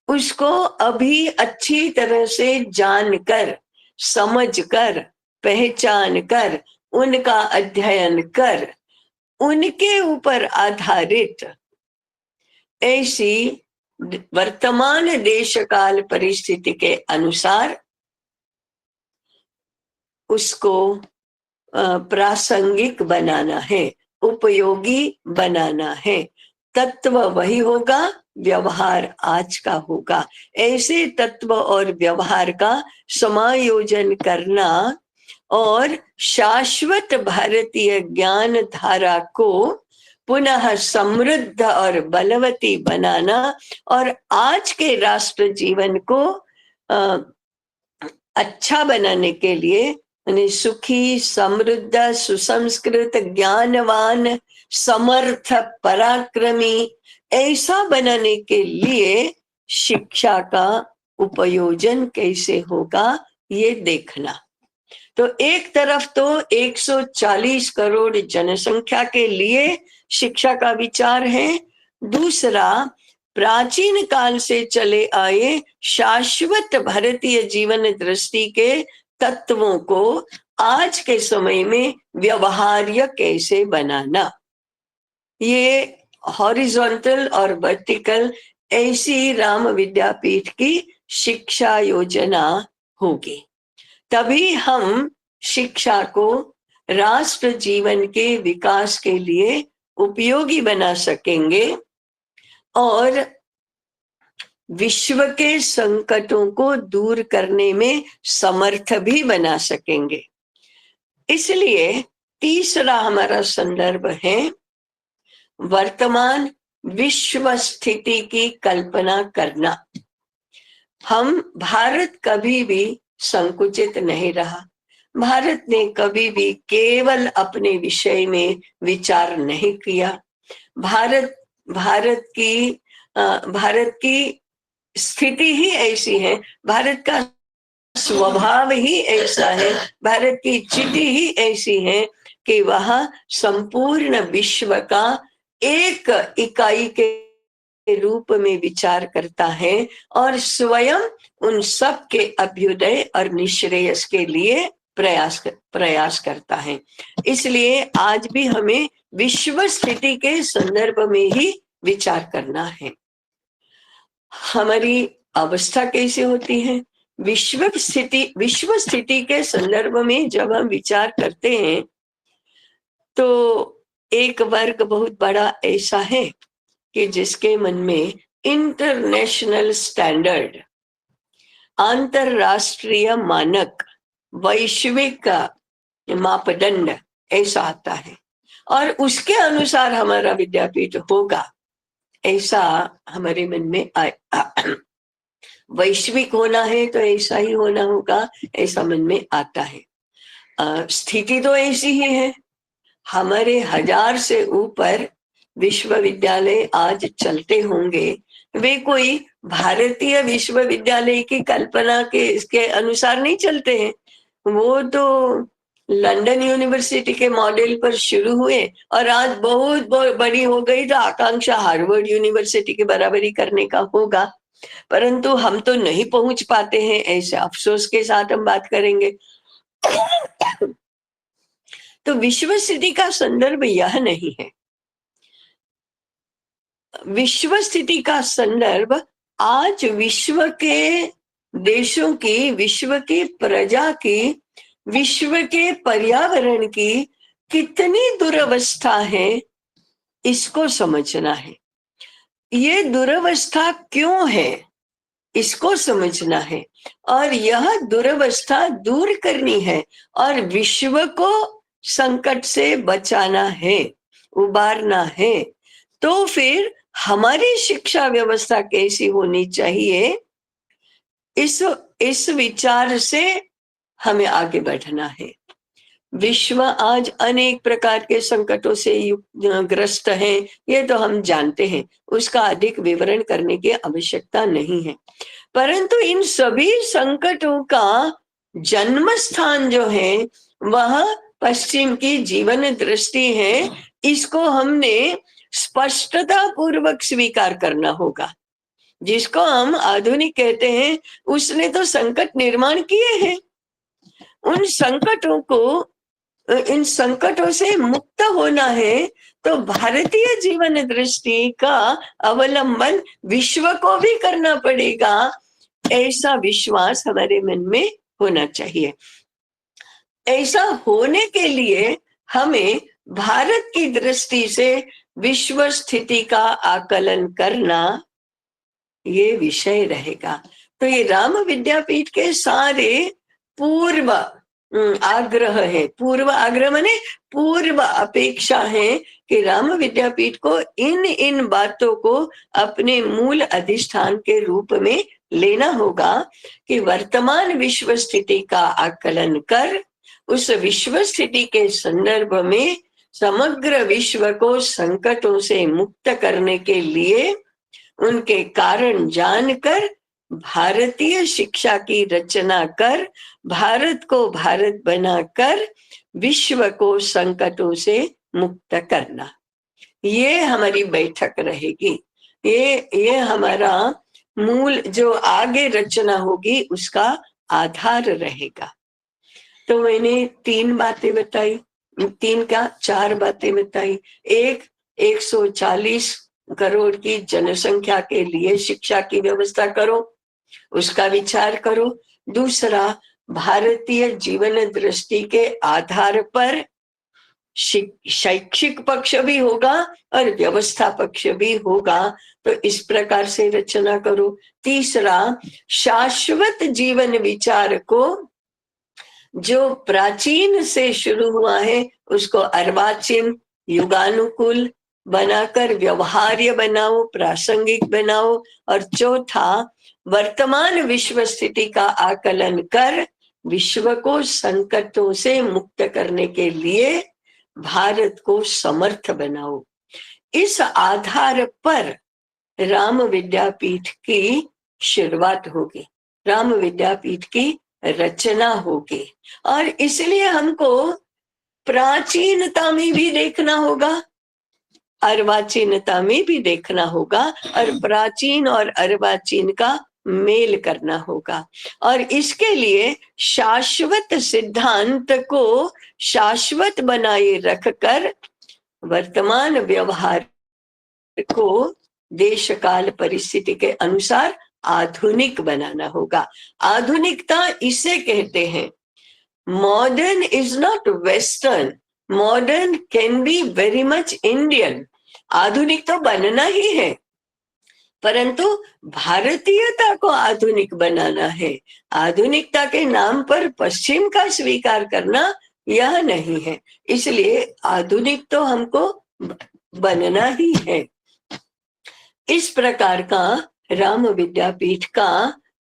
उसको अभी अच्छी तरह से जानकर, समझकर, पहचान कर, उनका अध्ययन कर, उनके ऊपर आधारित ऐसी वर्तमान देश काल परिस्थिति के अनुसार उसको प्रासंगिक बनाना है, उपयोगी बनाना है। तत्व वही होगा, व्यवहार आज का होगा। ऐसे तत्व और व्यवहार का समायोजन करना और शाश्वत भारतीय ज्ञान धारा को पुनः समृद्ध और बलवती बनाना और आज के राष्ट्र जीवन को अच्छा बनाने के लिए, यानी सुखी, समृद्ध, सुसंस्कृत, ज्ञानवान, समर्थ, पराक्रमी ऐसा बनाने के लिए शिक्षा का उपयोजन कैसे होगा ये देखना। तो एक तरफ तो 140 करोड़ जनसंख्या के लिए शिक्षा का विचार है, दूसरा प्राचीन काल से चले आए शाश्वत भारतीय जीवन दृष्टि के तत्वों को आज के समय में व्यवहार्य कैसे बनाना। ये हॉरिजॉन्टल और वर्टिकल ऐसी राम विद्यापीठ की शिक्षा योजना होगी। तभी हम शिक्षा को राष्ट्र जीवन के विकास के लिए उपयोगी बना सकेंगे और विश्व के संकटों को दूर करने में समर्थ भी बना सकेंगे। इसलिए तीसरा हमारा संदर्भ है वर्तमान विश्व स्थिति की कल्पना करना। हम भारत कभी भी संकुचित नहीं रहा। भारत ने कभी भी केवल अपने विषय में विचार नहीं किया। भारत की स्थिति ही ऐसी है, भारत का स्वभाव ही ऐसा है, भारत की चिट्ठी ही ऐसी है कि वह संपूर्ण विश्व का एक इकाई के रूप में विचार करता है और स्वयं उन सब के अभ्युदय और निश्रेयस के लिए प्रयास करता है। इसलिए आज भी हमें विश्व स्थिति के संदर्भ में ही विचार करना है। हमारी अवस्था कैसे होती है? विश्व स्थिति के संदर्भ में जब हम विचार करते हैं तो एक वर्ग बहुत बड़ा ऐसा है कि जिसके मन में इंटरनेशनल स्टैंडर्ड, अंतरराष्ट्रीय मानक, वैश्विक मापदंड ऐसा आता है और उसके अनुसार हमारा विद्यापीठ होगा, ऐसा हमारे मन में आए। वैश्विक होना है तो ऐसा ही होना होगा, ऐसा मन में आता है। स्थिति तो ऐसी ही है। हमारे 1000 से ऊपर विश्वविद्यालय आज चलते होंगे, वे कोई भारतीय विश्वविद्यालय की कल्पना के इसके अनुसार नहीं चलते हैं। वो तो लंदन यूनिवर्सिटी के मॉडल पर शुरू हुए और आज बहुत बड़ी हो गई तो आकांक्षा हार्वर्ड यूनिवर्सिटी की बराबरी करने का होगा, परंतु हम तो नहीं पहुंच पाते हैं, ऐसे अफसोस के साथ हम बात करेंगे। तो विश्व स्थिति का संदर्भ यह नहीं है। विश्व स्थिति का संदर्भ आज विश्व के देशों की, विश्व की प्रजा की, विश्व के पर्यावरण की कितनी दुरवस्था है, इसको समझना है। ये दुरवस्था क्यों है, इसको समझना है और यह दुरवस्था दूर करनी है और विश्व को संकट से बचाना है, उबारना है। तो फिर हमारी शिक्षा व्यवस्था कैसी होनी चाहिए, इस विचार से हमें आगे बढ़ना है। विश्व आज अनेक प्रकार के संकटों से ग्रस्त है, ये तो हम जानते हैं, उसका अधिक विवरण करने की आवश्यकता नहीं है। परंतु इन सभी संकटों का जन्म स्थान जो है वह पश्चिम की जीवन दृष्टि है, इसको हमने स्पष्टता पूर्वक स्वीकार करना होगा। जिसको हम आधुनिक कहते हैं, उसने तो संकट निर्माण किए हैं। उन संकटों को, इन संकटों से मुक्त होना है, तो भारतीय जीवन दृष्टि का अवलंबन विश्व को भी करना पड़ेगा, ऐसा विश्वास हमारे मन में होना चाहिए। ऐसा होने के लिए हमें भारत की दृष्टि से विश्व स्थिति का आकलन करना ये विषय रहेगा। तो ये राम विद्यापीठ के सारे पूर्व आग्रह है, पूर्व आग्रह माने पूर्व अपेक्षा है कि राम विद्यापीठ को इन बातों को अपने मूल अधिष्ठान के रूप में लेना होगा कि वर्तमान विश्व स्थिति का आकलन कर उस विश्व स्थिति के संदर्भ में समग्र विश्व को संकटों से मुक्त करने के लिए उनके कारण जानकर भारतीय शिक्षा की रचना कर भारत को भारत बनाकर विश्व को संकटों से मुक्त करना, ये हमारी बैठक रहेगी। ये हमारा मूल जो आगे रचना होगी उसका आधार रहेगा। तो मैंने 3 बातें बताई, 4 बातें बताई। एक, 140 करोड़ की जनसंख्या के लिए शिक्षा की व्यवस्था करो, उसका विचार करो। दूसरा, भारतीय जीवन दृष्टि के आधार पर शैक्षिक पक्ष भी होगा और व्यवस्था पक्ष भी होगा, तो इस प्रकार से रचना करो। तीसरा, शाश्वत जीवन विचार को जो प्राचीन से शुरू हुआ है उसको अर्वाचीन युगानुकूल बनाकर व्यवहार्य बनाओ, प्रासंगिक बनाओ। और चौथा, वर्तमान विश्व स्थिति का आकलन कर विश्व को संकटों से मुक्त करने के लिए भारत को समर्थ बनाओ। इस आधार पर राम विद्यापीठ की शुरुआत होगी, राम विद्यापीठ की रचना होगी। और इसलिए हमको प्राचीनता में भी देखना होगा, अर्वाचीनता में भी देखना होगा, और प्राचीन और अर्वाचीन का मेल करना होगा। और इसके लिए शाश्वत सिद्धांत को शाश्वत बनाए रखकर वर्तमान व्यवहार को देश काल परिस्थिति के अनुसार आधुनिक बनाना होगा। आधुनिकता इसे कहते हैं। Modern is not western, modern can be very much Indian. आधुनिक तो बनना ही है, परंतु भारतीयता को आधुनिक बनाना है। आधुनिकता के नाम पर पश्चिम का स्वीकार करना यह नहीं है। इसलिए आधुनिक तो हमको बनना ही है। इस प्रकार का राम विद्यापीठ का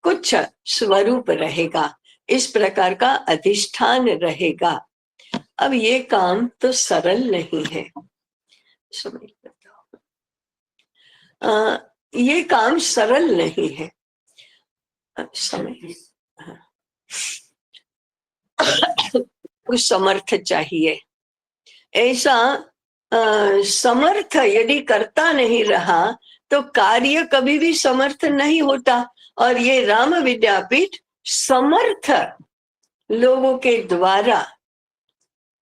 कुछ स्वरूप रहेगा, इस प्रकार का अधिष्ठान रहेगा। अब ये काम तो सरल नहीं है, ये काम सरल नहीं है। समय कुछ समर्थ चाहिए। ऐसा समर्थ यदि करता नहीं रहा तो कार्य कभी भी समर्थ नहीं होता। और ये राम विद्यापीठ समर्थ लोगों के द्वारा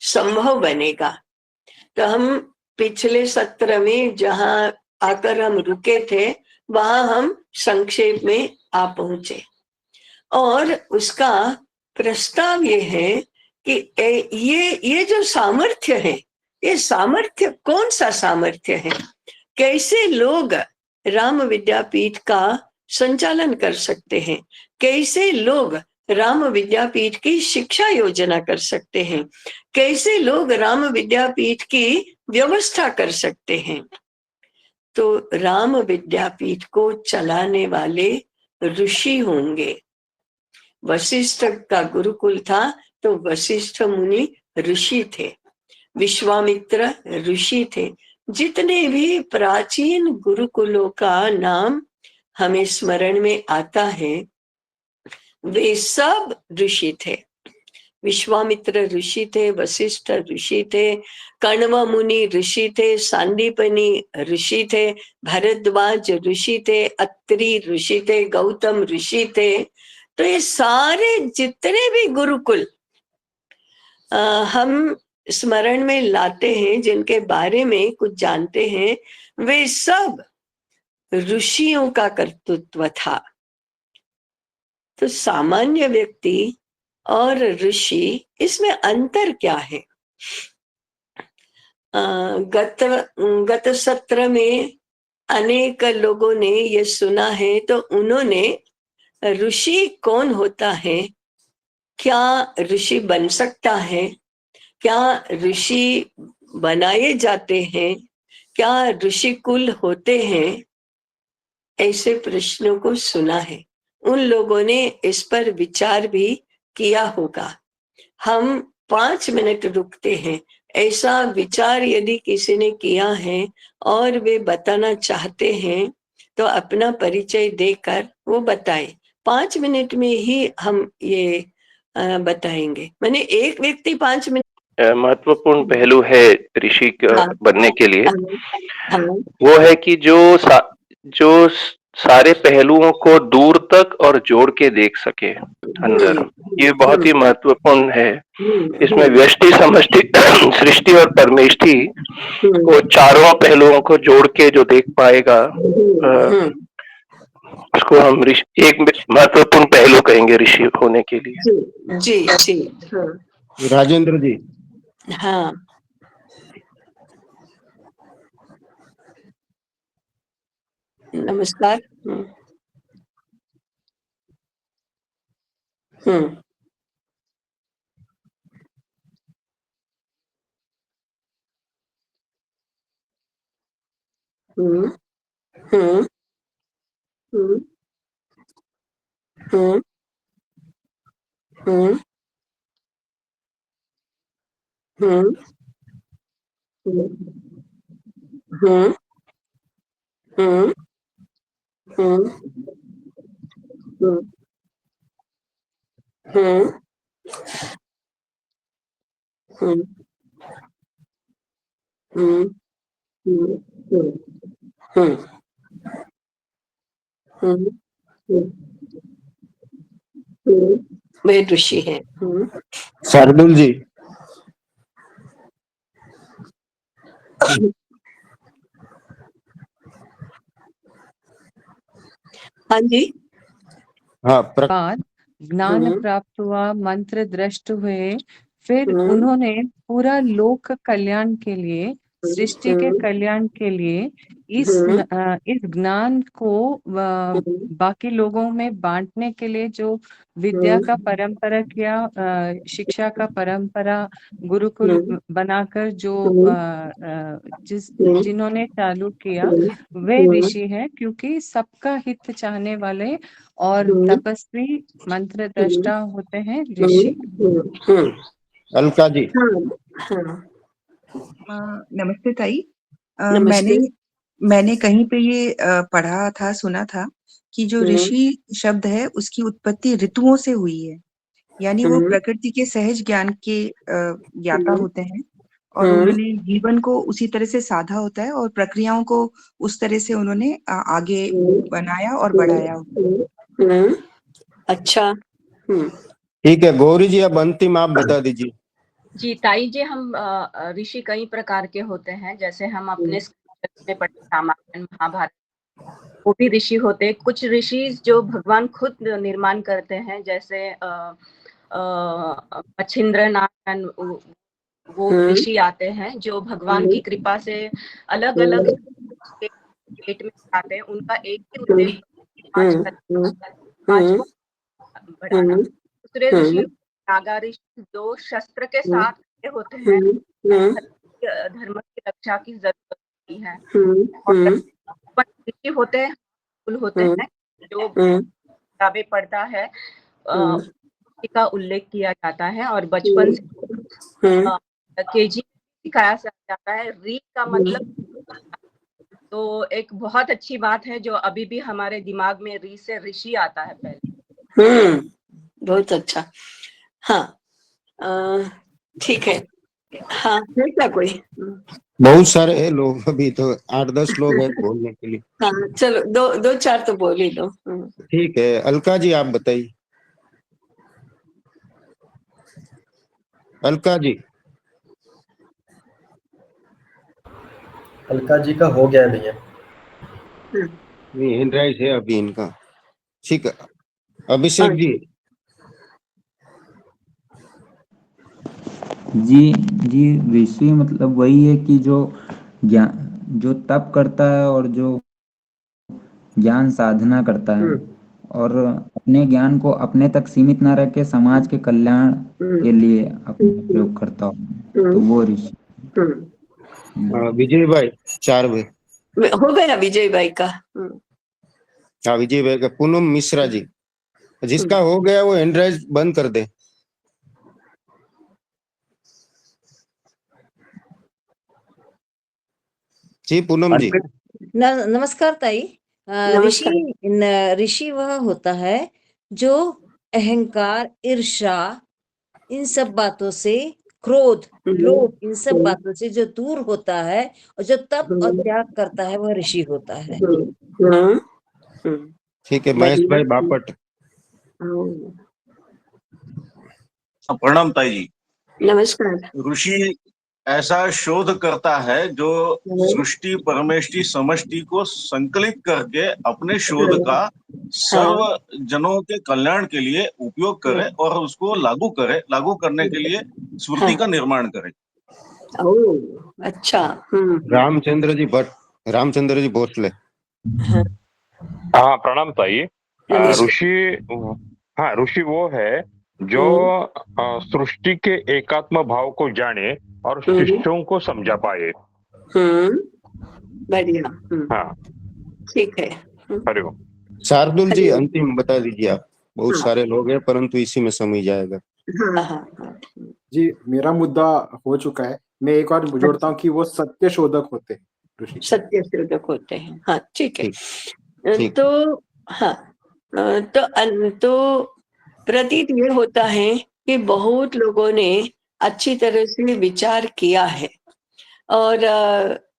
संभव बनेगा। तो हम पिछले सत्र में जहां आकर हम रुके थे वहां हम संक्षेप में आ पहुंचे, और उसका प्रस्ताव ये है कि ये जो सामर्थ्य है, ये सामर्थ्य कौन सा सामर्थ्य है, कैसे लोग राम विद्यापीठ का संचालन कर सकते हैं, कैसे लोग राम विद्यापीठ की शिक्षा योजना कर सकते हैं, कैसे लोग राम विद्यापीठ की व्यवस्था कर सकते हैं। तो राम विद्यापीठ को चलाने वाले ऋषि होंगे। वशिष्ठ का गुरुकुल था तो वशिष्ठ मुनि ऋषि थे, विश्वामित्र ऋषि थे। जितने भी प्राचीन गुरुकुलों का नाम हमें स्मरण में आता है वे सब ऋषि थे। विश्वामित्र ऋषि थे, वशिष्ठ ऋषि थे, कण्व मुनि ऋषि थे, सांदीपनि ऋषि थे, भरद्वाज ऋषि थे, अत्रि ऋषि थे, गौतम ऋषि थे। तो ये सारे जितने भी गुरुकुल हम स्मरण में लाते हैं, जिनके बारे में कुछ जानते हैं, वे सब ऋषियों का कर्तृत्व था। तो सामान्य व्यक्ति और ऋषि, इसमें अंतर क्या है? गत सत्र में अनेक लोगों ने ये सुना है, तो उन्होंने ऋषि कौन होता है, क्या ऋषि बन सकता है, क्या ऋषि बनाए जाते हैं, क्या ऋषि कुल होते हैं, ऐसे प्रश्नों को सुना है। उन लोगों ने इस पर विचार भी किया होगा। हम 5 मिनट रुकते हैं। ऐसा विचार यदि किसी ने किया है और वे बताना चाहते हैं, तो अपना परिचय देकर वो बताए। 5 मिनट में ही हम ये बताएंगे। मैंने एक व्यक्ति 5 मिनट। महत्वपूर्ण पहलू है ऋषि बनने के लिए, हाँ, वो है कि जो सारे पहलुओं को दूर तक और जोड़ के देख सके अंदर। ये बहुत ही महत्वपूर्ण है। इसमें व्यष्टि, समष्टि, सृष्टि और परमेष्टि को चारों पहलुओं को जोड़ के जो देख पाएगा, उसको हम एक महत्वपूर्ण पहलू कहेंगे ऋषि होने के लिए। जी जी। राजेंद्र जी। हाँ, नमस्कार। हम्म हम्म हम्म हम्म हम्म हम्म हम्म हम्म हम्म हम्म हम्म हम्म हम्म वे ऋषि है। शार्दुल जी। हाँ जी। हाँ, बाद ज्ञान प्राप्त हुआ, मंत्र दृष्ट हुए, फिर उन्होंने पूरा लोक कल्याण के लिए, सृष्टि के कल्याण के लिए इस ज्ञान को बाकी लोगों में बांटने के लिए जो विद्या का परंपरा किया, शिक्षा का परंपरा गुरुकुल बनाकर जो जिन्होंने चालू किया, वे ऋषि हैं, क्योंकि सबका हित चाहने वाले और तपस्वी मंत्र दृष्टा होते हैं ऋषि। अलका जी। नमस्ते ताई। नमस्ते। मैंने कहीं पे ये पढ़ा था, सुना था कि जो ऋषि शब्द है उसकी उत्पत्ति ऋतुओं से हुई है, यानी वो प्रकृति के सहज ज्ञान के ज्ञाता होते हैं और उन्होंने जीवन को उसी तरह से साधा होता है और प्रक्रियाओं को उस तरह से उन्होंने आगे बनाया और बढ़ाया। अच्छा। ठीक है, गौरी जी, अब अंतिम आप बता दीजिए। जी ताई जी, हम ऋषि कई प्रकार के होते हैं। जैसे हम अपने में पढ़े रामायण महाभारत, वो भी ऋषि होते हैं। कुछ ऋषि जो भगवान खुद निर्माण करते हैं, जैसे मच्छिंद्र नारायण, वो ऋषि आते हैं जो भगवान की कृपा से अलग अलग पेट में आते हैं। उनका एक ही उद्देश्य समाज को बढ़ाना। दूसरे ऋषि नागा ऋषि जो शस्त्र के साथ खड़े होते हैं, धर्म की रक्षा की जरूरत होती है। और ऋषि होते हैं, कुल होते हैं, जो किताबें पढ़ता है का उल्लेख किया जाता है और बचपन से केजी सिखाया जाता है। री का मतलब, तो एक बहुत अच्छी बात है जो अभी भी हमारे दिमाग में री से ऋषि आता है पहले। बहुत अच्छा। हाँ, ठीक है। हाँ, है क्या कोई? बहुत सारे है लोग, अभी तो 8-10 लोग हैं बोलने के लिए। हाँ, चलो दो चार तो बोल ही लो। ठीक है, अलका जी आप बताइए। अलका जी। अलका जी का हो गया भैया। नहीं, हैंड राइज है अभी इनका। ठीक है, अभिषेक जी। जी ऋषि मतलब वही है कि जो ज्ञान, जो तप करता है और जो ज्ञान साधना करता है और अपने ज्ञान को अपने तक सीमित ना रख के समाज के कल्याण के लिए अपना प्रयोग करता हो, तो वो ऋषि। विजय भाई 4 भाई। हो गया विजय भाई का। हाँ, विजय भाई का। पूनम मिश्रा जी, जिसका हो गया वो हैंड राइज बंद कर दे। जी पूनम जी। नमस्कार ताई। ऋषि ऋषि वह होता है जो अहंकार, ईर्ष्या, इन सब बातों से, क्रोध, लोभ, इन सब बातों से जो दूर होता है और जो तप और त्याग करता है वह ऋषि होता है। ठीक है, महेश भाई बापट। प्रणाम ताई जी। नमस्कार। ऋषि ऐसा शोध करता है जो सृष्टि, परमेष्टि, समष्टि को संकलित करके अपने शोध का सर्व जनों के कल्याण के लिए उपयोग करे और उसको लागू करने के लिए स्मृति का निर्माण करे। अच्छा। रामचंद्र जी भट्ट, रामचंद्र जी भोसले। हाँ प्रणाम ताई। ऋषि, हाँ ऋषि वो है जो सृष्टि के एकात्म भाव को जाने और शिष्यों को समझा पाए। बढ़िया। हाँ ठीक है। हरिओम। शार्दुल जी अंतिम बता दीजिए आप। बहुत सारे लोग हैं परंतु इसी में समय जाएगा। जी मेरा मुद्दा हो चुका है। मैं एक और जोड़ता हूँ कि वो सत्य शोधक होते हैं ऋषि। सत्य शोधक होते हैं। हाँ ठीक है। तो हाँ, तो प्रतीत ये होता है कि बहुत लोगों ने अच्छी तरह से विचार किया है और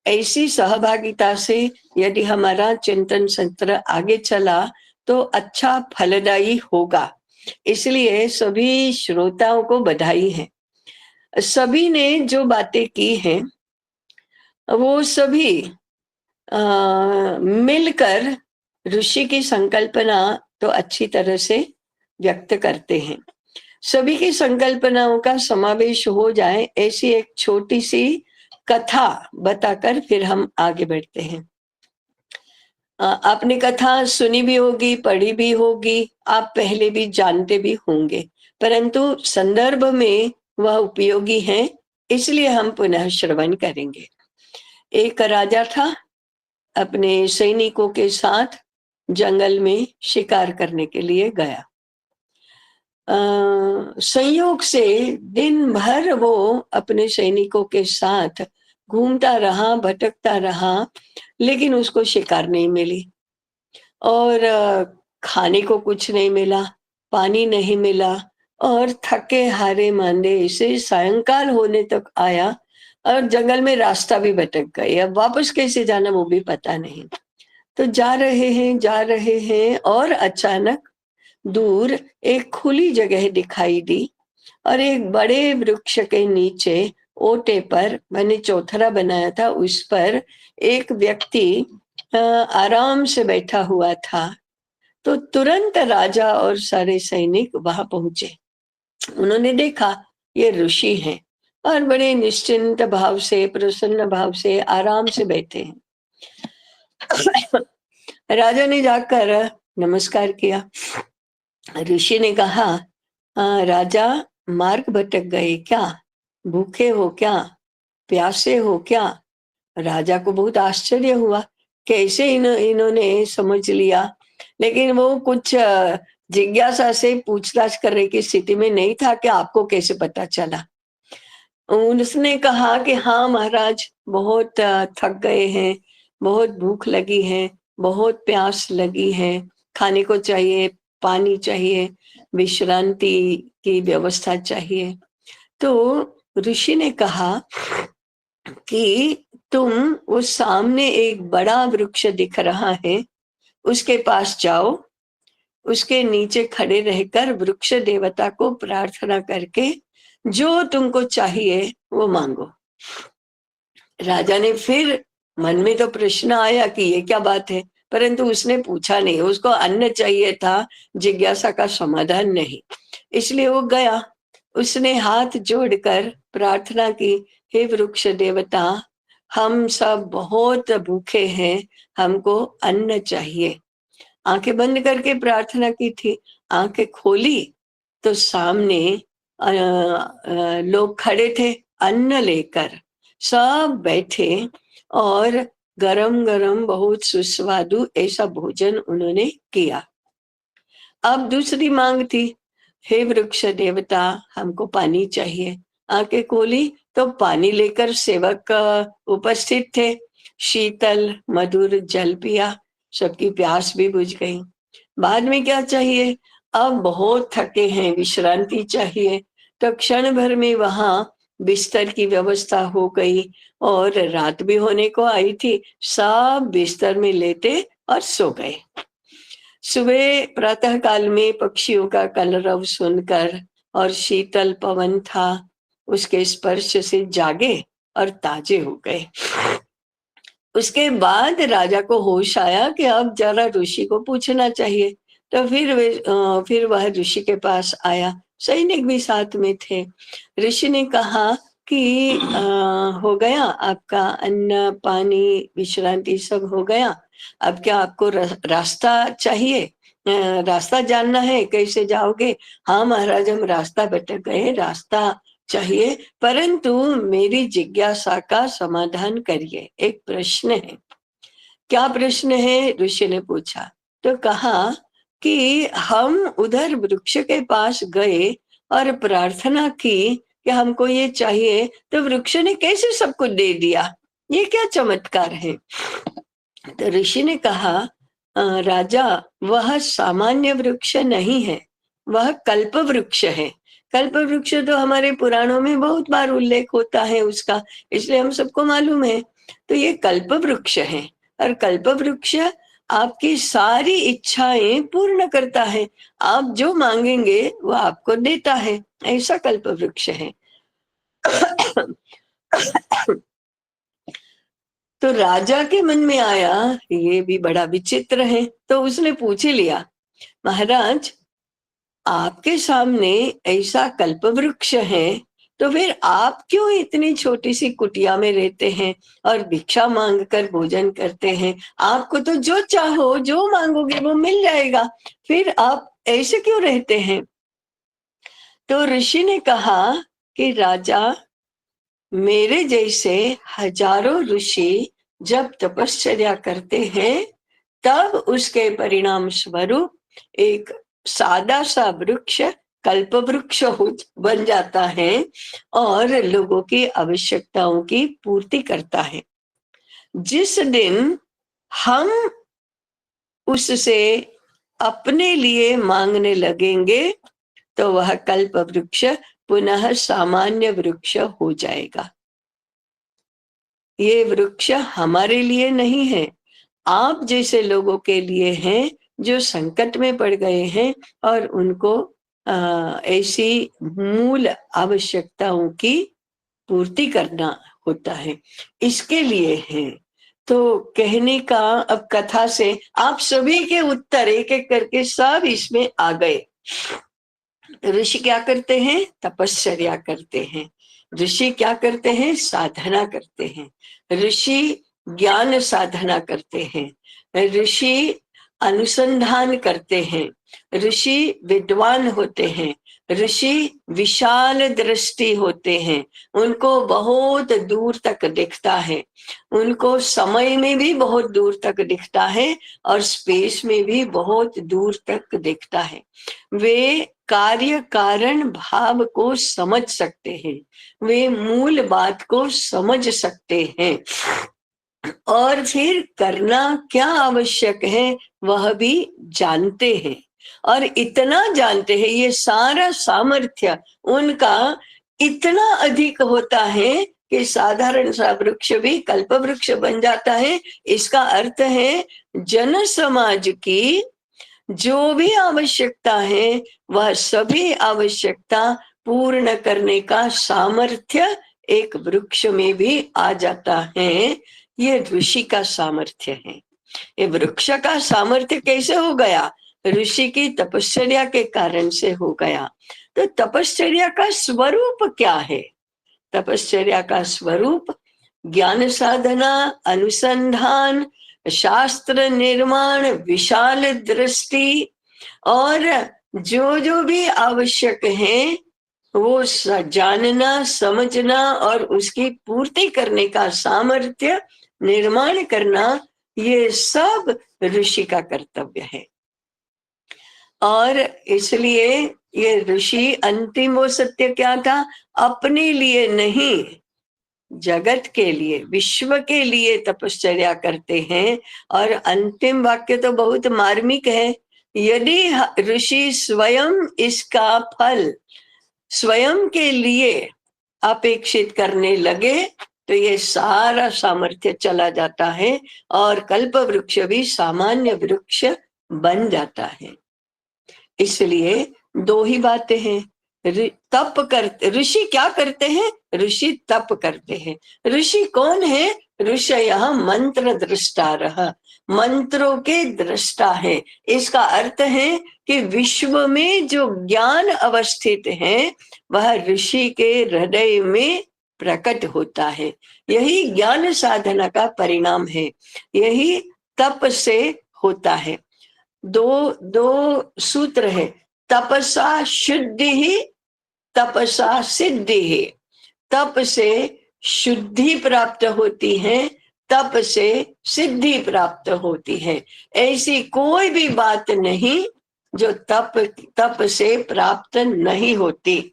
ऐसी सहभागिता से यदि हमारा चिंतन सत्र आगे चला तो अच्छा फलदायी होगा। इसलिए सभी श्रोताओं को बधाई है। सभी ने जो बातें की हैं वो सभी मिलकर ऋषि की संकल्पना तो अच्छी तरह से व्यक्त करते हैं। सभी की संकल्पनाओं का समावेश हो जाए ऐसी एक छोटी सी कथा बताकर फिर हम आगे बढ़ते हैं। आपने कथा सुनी भी होगी, पढ़ी भी होगी, आप पहले भी जानते भी होंगे, परंतु संदर्भ में वह उपयोगी है, इसलिए हम पुनः श्रवण करेंगे। एक राजा था, अपने सैनिकों के साथ जंगल में शिकार करने के लिए गया। संयोग से दिन भर वो अपने सैनिकों के साथ घूमता रहा, भटकता रहा, लेकिन उसको शिकार नहीं मिली और खाने को कुछ नहीं मिला, पानी नहीं मिला और थके हारे मांदे से सायंकाल होने तक आया और जंगल में रास्ता भी भटक गए। अब वापस कैसे जाना वो भी पता नहीं। तो जा रहे हैं और अचानक दूर एक खुली जगह दिखाई दी और एक बड़े वृक्ष के नीचे ओटे पर, मैंने चौथरा बनाया था, उस पर एक व्यक्ति आराम से बैठा हुआ था। तो तुरंत राजा और सारे सैनिक वहां पहुंचे। उन्होंने देखा ये ऋषि हैं और बड़े निश्चिंत भाव से, प्रसन्न भाव से आराम से बैठे हैं। राजा ने जाकर नमस्कार किया। ऋषि ने कहा, राजा मार्ग भटक गए क्या? भूखे हो क्या? प्यासे हो क्या? राजा को बहुत आश्चर्य हुआ, कैसे इन्होंने समझ लिया, लेकिन वो कुछ जिज्ञासा से पूछताछ करने की स्थिति में नहीं था कि आपको कैसे पता चला। उसने कहा कि हाँ महाराज, बहुत थक गए हैं, बहुत भूख लगी है, बहुत प्यास लगी है, खाने को चाहिए, पानी चाहिए, विश्रांति की व्यवस्था चाहिए। तो ऋषि ने कहा कि तुम वो सामने एक बड़ा वृक्ष दिख रहा है, उसके पास जाओ, उसके नीचे खड़े रहकर वृक्ष देवता को प्रार्थना करके जो तुमको चाहिए वो मांगो। राजा ने फिर मन में तो प्रश्न आया कि ये क्या बात है, परंतु उसने पूछा नहीं, उसको अन्न चाहिए था, जिज्ञासा का समाधान नहीं। इसलिए वो गया, उसने हाथ जोड़कर प्रार्थना की, हे वृक्ष देवता, हम सब बहुत भूखे हैं, हमको अन्न चाहिए। आंखें बंद करके प्रार्थना की थी, आंखें खोली तो सामने लोग खड़े थे अन्न लेकर, सब बैठे और गरम गरम बहुत सुस्वादु ऐसा भोजन उन्होंने किया। अब दूसरी मांग थी, हे वृक्ष देवता, हमको पानी चाहिए। आंखें खोली तो पानी लेकर सेवक उपस्थित थे, शीतल मधुर जल पिया, सबकी प्यास भी बुझ गई। बाद में क्या चाहिए, अब बहुत थके हैं, विश्रांति चाहिए। तो क्षण भर में वहां बिस्तर की व्यवस्था हो गई और रात भी होने को आई थी, सब बिस्तर में लेटे और सो गए। सुबह प्रातः काल में पक्षियों का कलरव सुनकर और शीतल पवन था, उसके स्पर्श से जागे और ताजे हो गए। उसके बाद राजा को होश आया कि अब जरा ऋषि को पूछना चाहिए। तो फिर वह ऋषि के पास आया, सैनिक भी साथ में थे। ऋषि ने कहा कि हो गया आपका अन्न पानी विश्रांति सब हो गया, अब क्या आपको रास्ता चाहिए, रास्ता जानना है, कैसे जाओगे? हाँ महाराज, हम रास्ता भटक गए, रास्ता चाहिए, परंतु मेरी जिज्ञासा का समाधान करिए, एक प्रश्न है। क्या प्रश्न है? ऋषि ने पूछा। तो कहा कि हम उधर वृक्ष के पास गए और प्रार्थना की कि हमको ये चाहिए, तो वृक्ष ने कैसे सबको दे दिया, ये क्या चमत्कार है? तो ऋषि ने कहा, राजा, वह सामान्य वृक्ष नहीं है, वह कल्प वृक्ष है। कल्प वृक्ष तो हमारे पुराणों में बहुत बार उल्लेख होता है उसका, इसलिए हम सबको मालूम है। तो ये कल्प वृक्ष है और कल्प वृक्ष आपकी सारी इच्छाएं पूर्ण करता है, आप जो मांगेंगे वो आपको देता है, ऐसा कल्प वृक्ष है। तो राजा के मन में आया ये भी बड़ा विचित्र है, तो उसने पूछ लिया, महाराज, आपके सामने ऐसा कल्प वृक्ष है, तो फिर आप क्यों इतनी छोटी सी कुटिया में रहते हैं और भिक्षा मांग कर भोजन करते हैं? आपको तो जो चाहो जो मांगोगे वो मिल जाएगा, फिर आप ऐसे क्यों रहते हैं? तो ऋषि ने कहा कि राजा, मेरे जैसे हजारों ऋषि जब तपश्चर्या करते हैं तब उसके परिणाम स्वरूप एक सादा सा वृक्ष कल्प वृक्ष बन जाता है और लोगों की आवश्यकताओं की पूर्ति करता है। जिस दिन हम उससे अपने लिए मांगने लगेंगे तो वह कल्प वृक्ष पुनः सामान्य वृक्ष हो जाएगा। ये वृक्ष हमारे लिए नहीं है, आप जैसे लोगों के लिए हैं जो संकट में पड़ गए हैं और उनको ऐसी मूल आवश्यकताओं की पूर्ति करना होता है, इसके लिए है। तो कहने का अब कथा से आप सभी के उत्तर एक एक करके सब इसमें आ गए। ऋषि क्या करते हैं? तपश्चर्या करते हैं। ऋषि क्या करते हैं? साधना करते हैं। ऋषि ज्ञान साधना करते हैं। ऋषि अनुसंधान करते हैं। ऋषि विद्वान होते हैं। ऋषि विशाल दृष्टि होते हैं, उनको बहुत दूर तक दिखता है, उनको समय में भी बहुत दूर तक दिखता है और स्पेस में भी बहुत दूर तक दिखता है। वे कार्य कारण भाव को समझ सकते हैं, वे मूल बात को समझ सकते हैं और फिर करना क्या आवश्यक है वह भी जानते हैं। और इतना जानते हैं, ये सारा सामर्थ्य उनका इतना अधिक होता है कि साधारण सा वृक्ष भी कल्प वृक्ष बन जाता है। इसका अर्थ है जन समाज की जो भी आवश्यकता है वह सभी आवश्यकता पूर्ण करने का सामर्थ्य एक वृक्ष में भी आ जाता है। ये ऋषि का सामर्थ्य है। ये वृक्ष का सामर्थ्य कैसे हो गया? ऋषि की तपश्चर्या के कारण से हो गया। तो तपश्चर्या का स्वरूप क्या है? तपश्चर्या का स्वरूप ज्ञान साधना, अनुसंधान, शास्त्र निर्माण, विशाल दृष्टि और जो भी आवश्यक है वो जानना, समझना और उसकी पूर्ति करने का सामर्थ्य निर्माण करना, ये सब ऋषि का कर्तव्य है। और इसलिए ये ऋषि अंतिम वो सत्य क्या था? अपने लिए नहीं, जगत के लिए, विश्व के लिए तपश्चर्या करते हैं। और अंतिम वाक्य तो बहुत मार्मिक है। यदि ऋषि स्वयं इसका फल स्वयं के लिए अपेक्षित करने लगे तो ये सारा सामर्थ्य चला जाता है और कल्प वृक्ष भी सामान्य वृक्ष बन जाता है। इसलिए दो ही बातें हैं। तप करते, ऋषि क्या करते हैं? ऋषि तप करते हैं। ऋषि कौन है? ऋषयः मंत्र दृष्टारः, मंत्रों के दृष्टा है। इसका अर्थ है कि विश्व में जो ज्ञान अवस्थित है वह ऋषि के हृदय में प्रकट होता है। यही ज्ञान साधना का परिणाम है, यही तप से होता है। दो सूत्र है, तपसा शुद्धि ही, तपसा सिद्धि ही। तप से शुद्धि प्राप्त होती है, तप से सिद्धि प्राप्त होती है। ऐसी कोई भी बात नहीं जो तप से प्राप्त नहीं होती।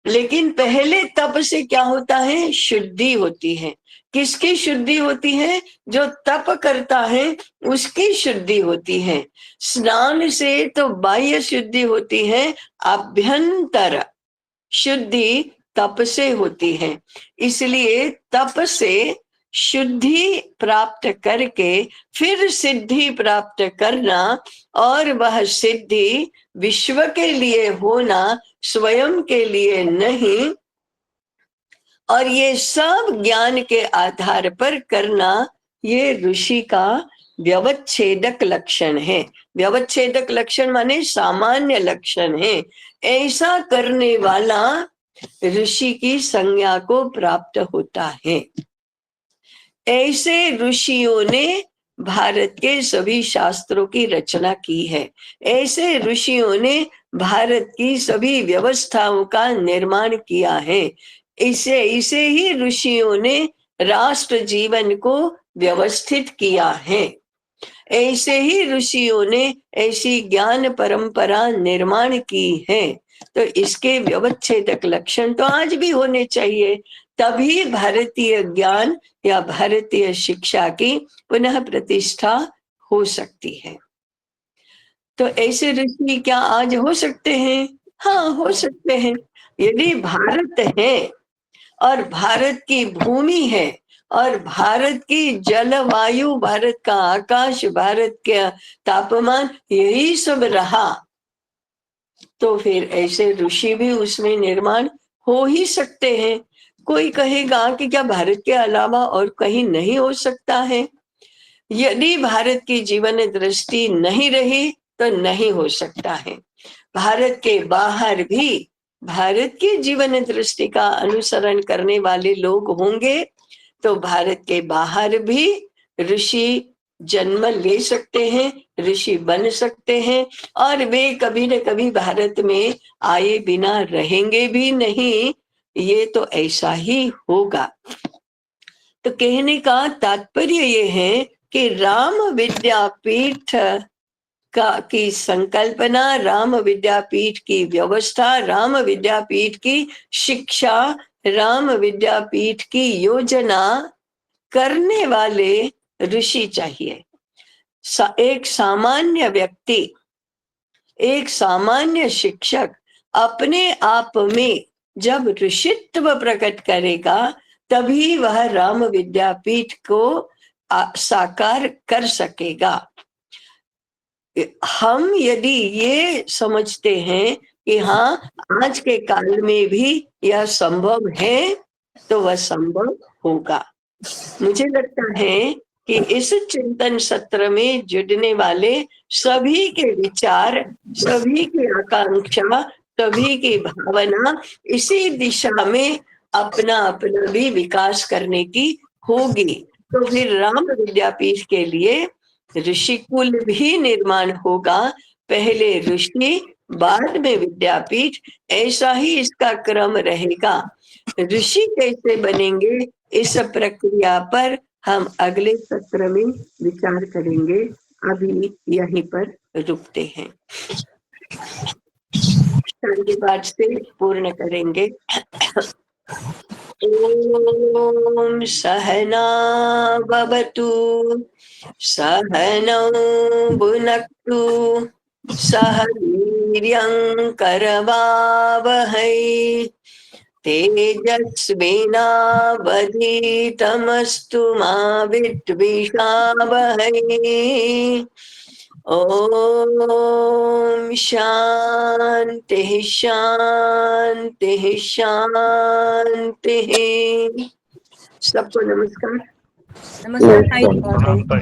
लेकिन पहले तप से क्या होता है? शुद्धि होती है। किसकी शुद्धि होती है? जो तप करता है उसकी शुद्धि होती है। स्नान से तो बाह्य शुद्धि होती है, आभ्यंतर शुद्धि तप से होती है। इसलिए तप से शुद्धि प्राप्त करके फिर सिद्धि प्राप्त करना, और वह सिद्धि विश्व के लिए होना, स्वयं के लिए नहीं। और ये सब ज्ञान के आधार पर करना, ये ऋषि का व्यवच्छेदक लक्षण है। व्यवच्छेदक लक्षण माने सामान्य लक्षण है। ऐसा करने वाला ऋषि की संज्ञा को प्राप्त होता है। ऐसे ऋषियों ने भारत के सभी शास्त्रों की रचना की है। ऐसे ऋषियों ने भारत की सभी व्यवस्थाओं का निर्माण किया है। इसे ही ऋषियों ने राष्ट्र जीवन को व्यवस्थित किया है। ऐसे ही ऋषियों ने ऐसी ज्ञान परंपरा निर्माण की है। तो इसके व्यवच्छेदक लक्षण तो आज भी होने चाहिए, तभी भारतीय ज्ञान या भारतीय शिक्षा की पुनः प्रतिष्ठा हो सकती है। तो ऐसे ऋषि क्या आज हो सकते हैं? हाँ, हो सकते हैं। यदि भारत है और भारत की भूमि है और भारत की जलवायु, भारत का आकाश, भारत का तापमान यही सब रहा, तो फिर ऐसे ऋषि भी उसमें निर्माण हो ही सकते हैं। कोई कहेगा कि क्या भारत के अलावा और कहीं नहीं हो सकता है? यदि भारत की जीवन दृष्टि नहीं रही तो नहीं हो सकता है। भारत के बाहर भी भारत की जीवन दृष्टि का अनुसरण करने वाले लोग होंगे, तो भारत के बाहर भी ऋषि जन्म ले सकते हैं, ऋषि बन सकते हैं, और वे कभी न कभी भारत में आए बिना रहेंगे भी नहीं। ये तो ऐसा ही होगा। तो कहने का तात्पर्य ये है कि राम विद्यापीठ की संकल्पना, राम विद्यापीठ की व्यवस्था, राम विद्यापीठ की शिक्षा, राम विद्यापीठ की योजना करने वाले ऋषि चाहिए। एक सामान्य व्यक्ति, एक सामान्य शिक्षक अपने आप में जब ऋषित्व प्रकट करेगा तभी वह राम विद्यापीठ को साकार कर सकेगा। हम यदि ये समझते हैं कि हाँ आज के काल में भी यह संभव है तो वह संभव होगा। मुझे लगता है कि इस चिंतन सत्र में जुड़ने वाले सभी के विचार, सभी की आकांक्षा, सभी की भावना इसी दिशा में अपना अपना भी विकास करने की होगी। तो फिर राम विद्यापीठ के लिए ऋषिकुल भी निर्माण होगा, पहले ऋषि बाद में विद्यापीठ, ऐसा ही इसका क्रम रहेगा। ऋषि कैसे बनेंगे इस प्रक्रिया पर हम अगले सत्र में विचार करेंगे। अभी यहीं पर रुकते हैं, शांति पाठ से पूर्ण करेंगे। ओम सहना भवतु सहनौ भुनक्तु सह वीर्यं करवावहै तेजस्विनावधीतमस्तु मा विद्विषावहै। ओम शांति शांति शांति। सबको नमस्कार। नमस्कार ताई। प्रणाम ताई।